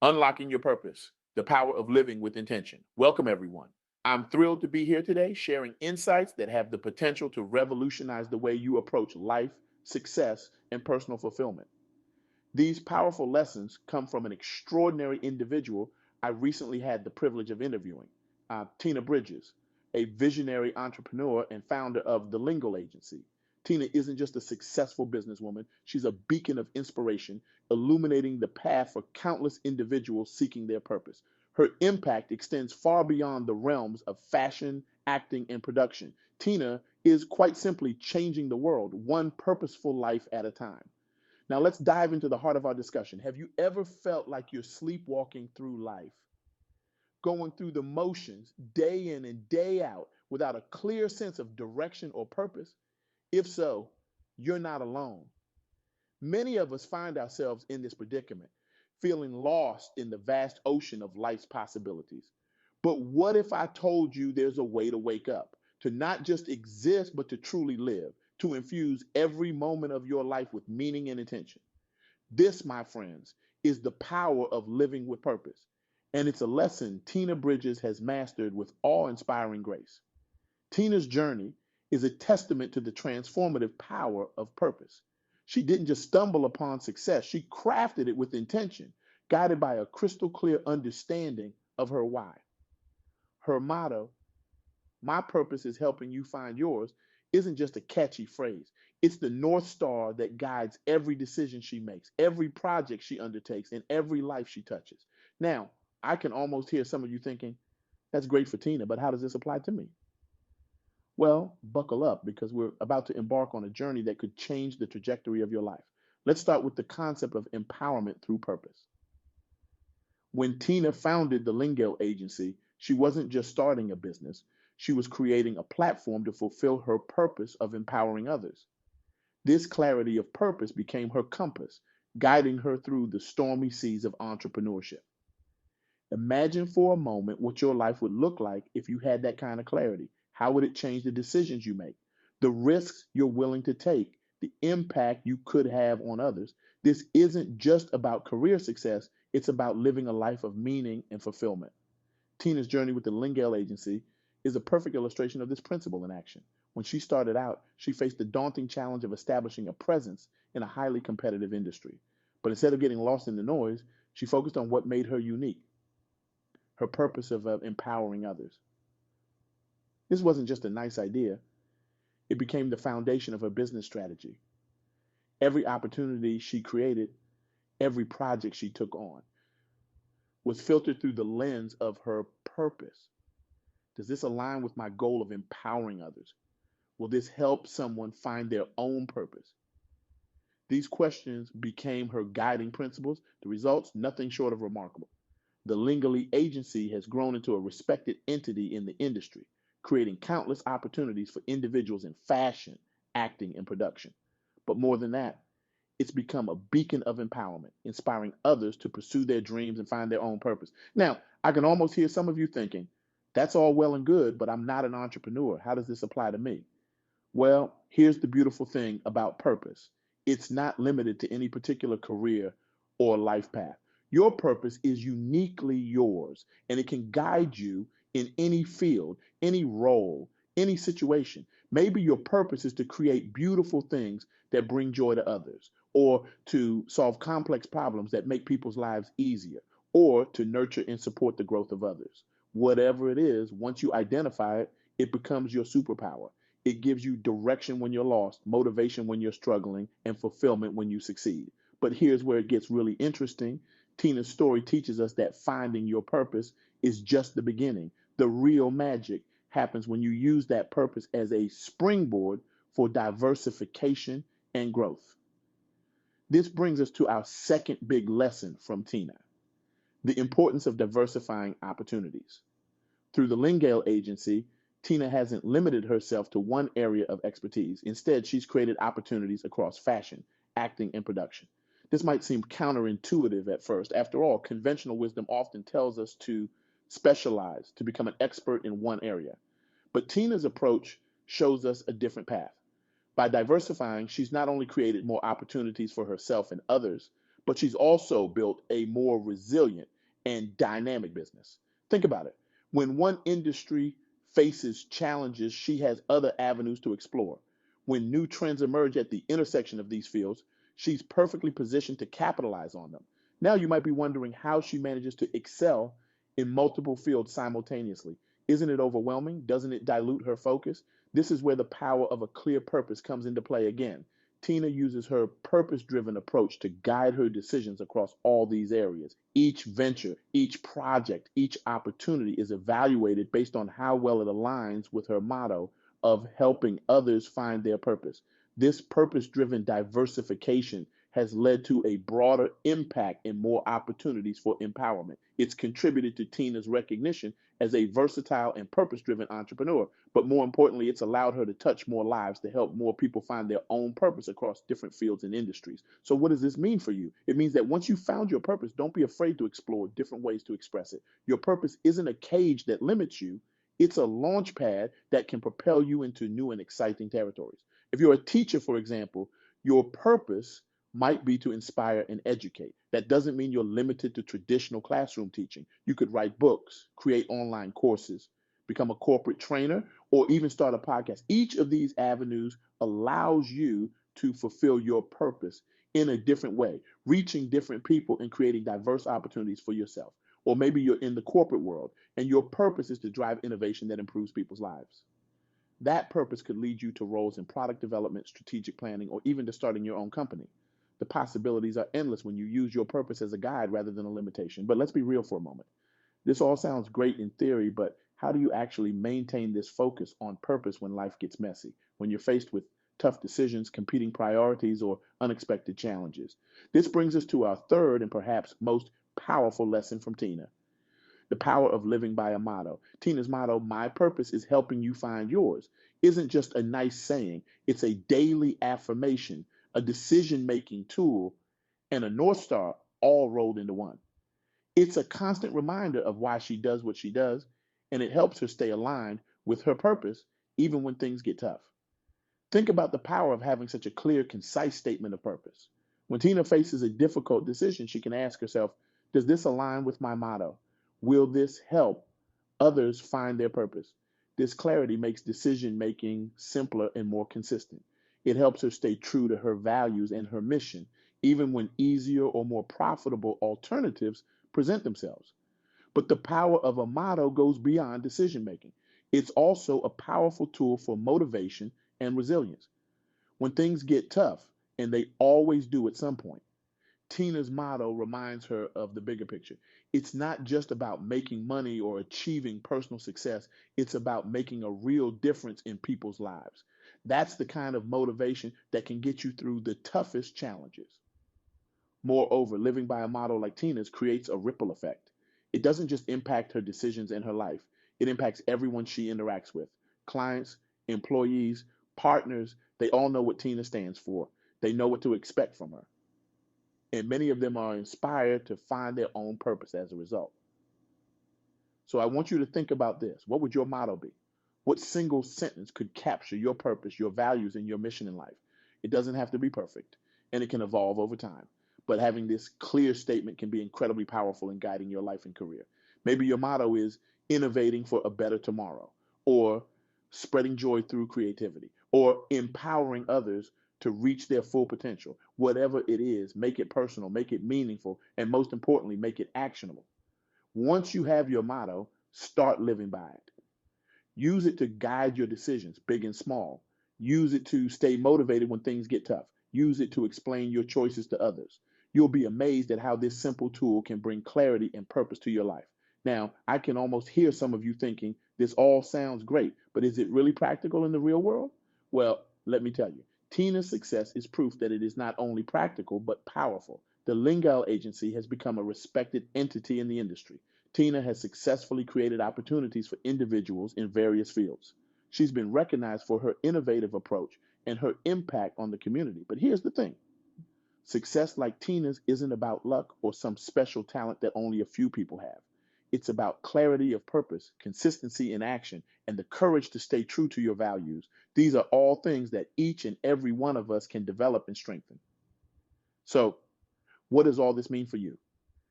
Unlocking Your Purpose, the Power of Living with Intention. Welcome, everyone. I'm thrilled to be here today sharing insights that have the potential to revolutionize the way you approach life, success, and personal fulfillment. These powerful lessons come from an extraordinary individual I recently had the privilege of interviewing, Tina Bridges, a visionary entrepreneur and founder of the Lingo Agency. Tina isn't just a successful businesswoman, she's a beacon of inspiration, illuminating the path for countless individuals seeking their purpose. Her impact extends far beyond the realms of fashion, acting, and production. Tina is quite simply changing the world, one purposeful life at a time. Now, let's dive into the heart of our discussion. Have you ever felt like you're sleepwalking through life, going through the motions day in and day out without a clear sense of direction or purpose? If so, you're not alone. Many of us find ourselves in this predicament, feeling lost in the vast ocean of life's possibilities. But what if I told you there's a way to wake up, to not just exist, but to truly live, to infuse every moment of your life with meaning and intention? This, my friends, is the power of living with purpose. And it's a lesson Tina Bridges has mastered with awe inspiring grace. Tina's journey is a testament to the transformative power of purpose. She didn't just stumble upon success, she crafted it with intention, guided by a crystal clear understanding of her why. Her motto, "My purpose is helping you find yours," isn't just a catchy phrase. It's the North Star that guides every decision she makes, every project she undertakes, and every life she touches. Now, I can almost hear some of you thinking, that's great for Tina, but how does this apply to me? Well, buckle up because we're about to embark on a journey that could change the trajectory of your life. Let's start with the concept of empowerment through purpose. When Tina founded the Lingo Agency, she wasn't just starting a business, she was creating a platform to fulfill her purpose of empowering others. This clarity of purpose became her compass, guiding her through the stormy seas of entrepreneurship. Imagine for a moment what your life would look like if you had that kind of clarity. How would it change the decisions you make, the risks you're willing to take, the impact you could have on others? This isn't just about career success, it's about living a life of meaning and fulfillment. Tina's journey with the Lingale Agency is a perfect illustration of this principle in action. When she started out, she faced the daunting challenge of establishing a presence in a highly competitive industry. But instead of getting lost in the noise, she focused on what made her unique, her purpose of empowering others. This wasn't just a nice idea, it became the foundation of her business strategy. Every opportunity she created, every project she took on, was filtered through the lens of her purpose. Does this align with my goal of empowering others? Will this help someone find their own purpose? These questions became her guiding principles. The results, nothing short of remarkable. The Lingley Agency has grown into a respected entity in the industry, creating countless opportunities for individuals in fashion, acting, and production. But more than that, it's become a beacon of empowerment, inspiring others to pursue their dreams and find their own purpose. Now, I can almost hear some of you thinking, that's all well and good, but I'm not an entrepreneur. How does this apply to me? Well, here's the beautiful thing about purpose, it's not limited to any particular career or life path. Your purpose is uniquely yours, and it can guide you in any field, any role, any situation. Maybe your purpose is to create beautiful things that bring joy to others, or to solve complex problems that make people's lives easier, or to nurture and support the growth of others. Whatever it is, once you identify it, it becomes your superpower. It gives you direction when you're lost, motivation when you're struggling, and fulfillment when you succeed. But here's where it gets really interesting. Tina's story teaches us that finding your purpose is just the beginning. The real magic happens when you use that purpose as a springboard for diversification and growth. This brings us to our second big lesson from Tina, the importance of diversifying opportunities. Through the Lingale Agency, Tina hasn't limited herself to one area of expertise. Instead, she's created opportunities across fashion, acting, and production. This might seem counterintuitive at first. After all, conventional wisdom often tells us to specialize, to become an expert in one area. But Tina's approach shows us a different path. By diversifying, she's not only created more opportunities for herself and others, but she's also built a more resilient and dynamic business. Think about it. When one industry faces challenges, she has other avenues to explore. When new trends emerge at the intersection of these fields, she's perfectly positioned to capitalize on them. Now you might be wondering how she manages to excel in multiple fields simultaneously. Isn't it overwhelming? Doesn't it dilute her focus? This is where the power of a clear purpose comes into play again. Tina uses her purpose driven approach to guide her decisions across all these areas. Each venture, each project, each opportunity is evaluated based on how well it aligns with her motto of helping others find their purpose. This purpose driven diversification has led to a broader impact and more opportunities for empowerment. It's contributed to Tina's recognition as a versatile and purpose driven entrepreneur. But more importantly, it's allowed her to touch more lives to help more people find their own purpose across different fields and industries. So, what does this mean for you? It means that once you found your purpose, don't be afraid to explore different ways to express it. Your purpose isn't a cage that limits you, it's a launch pad that can propel you into new and exciting territories. If you're a teacher, for example, your purpose might be to inspire and educate. That doesn't mean you're limited to traditional classroom teaching. You could write books, create online courses, become a corporate trainer, or even start a podcast. Each of these avenues allows you to fulfill your purpose in a different way, reaching different people and creating diverse opportunities for yourself. Or maybe you're in the corporate world and your purpose is to drive innovation that improves people's lives. That purpose could lead you to roles in product development, strategic planning, or even to starting your own company. The possibilities are endless when you use your purpose as a guide rather than a limitation. But let's be real for a moment. This all sounds great in theory, but how do you actually maintain this focus on purpose when life gets messy, when you're faced with tough decisions, competing priorities, or unexpected challenges? This brings us to our third and perhaps most powerful lesson from Tina: the power of living by a motto. Tina's motto, "My purpose is helping you find yours," isn't just a nice saying, it's a daily affirmation, a decision making tool, and a North Star all rolled into one. It's a constant reminder of why she does what she does, and it helps her stay aligned with her purpose even when things get tough. Think about the power of having such a clear, concise statement of purpose. When Tina faces a difficult decision, she can ask herself, does this align with my motto? Will this help others find their purpose? This clarity makes decision making simpler and more consistent. It helps her stay true to her values and her mission, even when easier or more profitable alternatives present themselves. But the power of a motto goes beyond decision making. It's also a powerful tool for motivation and resilience. When things get tough, and they always do at some point, Tina's motto reminds her of the bigger picture. It's not just about making money or achieving personal success, it's about making a real difference in people's lives. That's the kind of motivation that can get you through the toughest challenges. Moreover, living by a motto like Tina's creates a ripple effect. It doesn't just impact her decisions and her life, it impacts everyone she interacts with: clients, employees, partners. They all know what Tina stands for, they know what to expect from her. And many of them are inspired to find their own purpose as a result. So I want you to think about this. What would your motto be? What single sentence could capture your purpose, your values, and your mission in life? It doesn't have to be perfect, and it can evolve over time. But having this clear statement can be incredibly powerful in guiding your life and career. Maybe your motto is innovating for a better tomorrow, or spreading joy through creativity, or empowering others to reach their full potential. Whatever it is, make it personal, make it meaningful, and most importantly, make it actionable. Once you have your motto, start living by it. Use it to guide your decisions, big and small. Use it to stay motivated when things get tough. Use it to explain your choices to others. You'll be amazed at how this simple tool can bring clarity and purpose to your life. Now, I can almost hear some of you thinking, this all sounds great, but is it really practical in the real world? Well, let me tell you, Tina's success is proof that it is not only practical, but powerful. The Lingal Agency has become a respected entity in the industry. Tina has successfully created opportunities for individuals in various fields. She's been recognized for her innovative approach and her impact on the community. But here's the thing: success like Tina's isn't about luck or some special talent that only a few people have. It's about clarity of purpose, consistency in action, and the courage to stay true to your values. These are all things that each and every one of us can develop and strengthen. So, What does all this mean for you?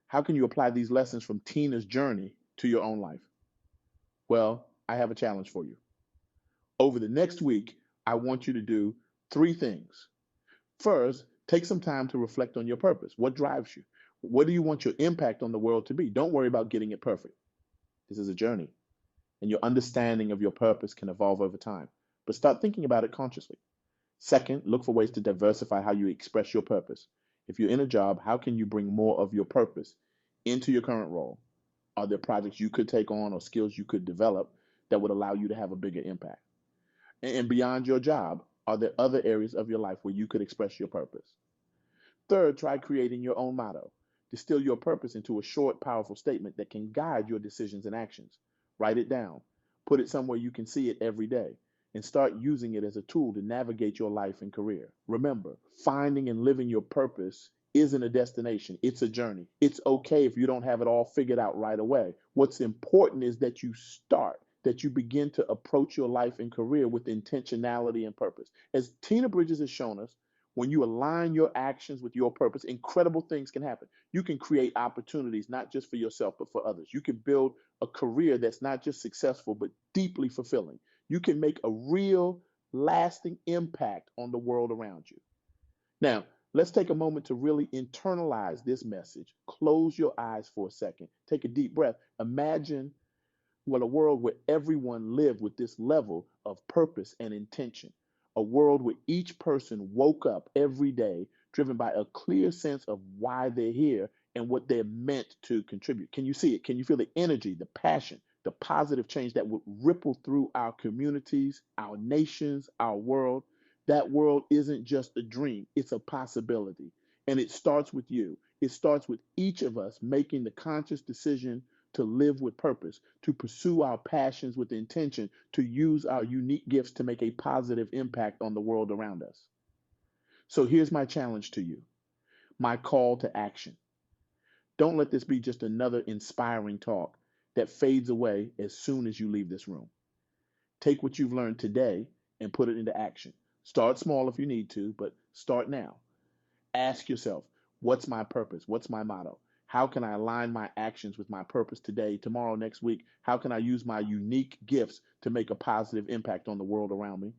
How can you apply these lessons from Tina's journey to your own life? Well, I have a challenge for you. Over the next week, I want you to do three things. First, take some time to reflect on your purpose. What drives you? What do you want your impact on the world to be? Don't worry about getting it perfect. This is a journey, and your understanding of your purpose can evolve over time. But start thinking about it consciously. Second, look for ways to diversify how you express your purpose. If you're in a job, how can you bring more of your purpose into your current role? Are there projects you could take on or skills you could develop that would allow you to have a bigger impact? And beyond your job, are there other areas of your life where you could express your purpose? Third, try creating your own motto. Distill your purpose into a short, powerful statement that can guide your decisions and actions. Write it down. Put it somewhere you can see it every day and start using it as a tool to navigate your life and career. Remember, finding and living your purpose isn't a destination, it's a journey. It's okay if you don't have it all figured out right away. What's important is that you start, that you begin to approach your life and career with intentionality and purpose. As Tina Bridges has shown us, when you align your actions with your purpose, incredible things can happen. You can create opportunities, not just for yourself, but for others. You can build a career that's not just successful, but deeply fulfilling. You can make a real, lasting impact on the world around you. Now, let's take a moment to really internalize this message. Close your eyes for a second. Take a deep breath. Imagine what a world where everyone lived with this level of purpose and intention. A world where each person woke up every day driven by a clear sense of why they're here and what they're meant to contribute. Can you see it? Can you feel the energy, the passion, the positive change that would ripple through our communities, our nations, our world? That world isn't just a dream, it's a possibility. And it starts with you. It starts with each of us making the conscious decision to live with purpose, to pursue our passions with intention, to use our unique gifts to make a positive impact on the world around us. So here's my challenge to you, my call to action. Don't let this be just another inspiring talk that fades away as soon as you leave this room. Take what you've learned today and put it into action. Start small if you need to, but start now. Ask yourself, what's my purpose? What's my motto? How can I align my actions with my purpose today, tomorrow, next week? How can I use my unique gifts to make a positive impact on the world around me?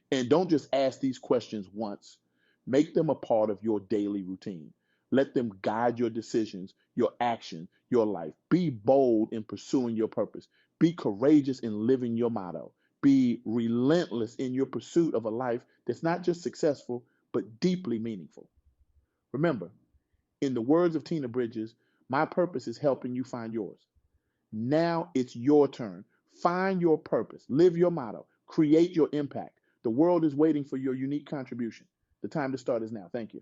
And don't just ask these questions once. Make them a part of your daily routine. Let them guide your decisions, your action, your life. Be bold in pursuing your purpose. Be courageous in living your motto. Be relentless in your pursuit of a life that's not just successful, but deeply meaningful. Remember, in the words of Tina Bridges, my purpose is helping you find yours. Now it's your turn. Find your purpose, live your motto, create your impact. The world is waiting for your unique contribution. The time to start is now. Thank you.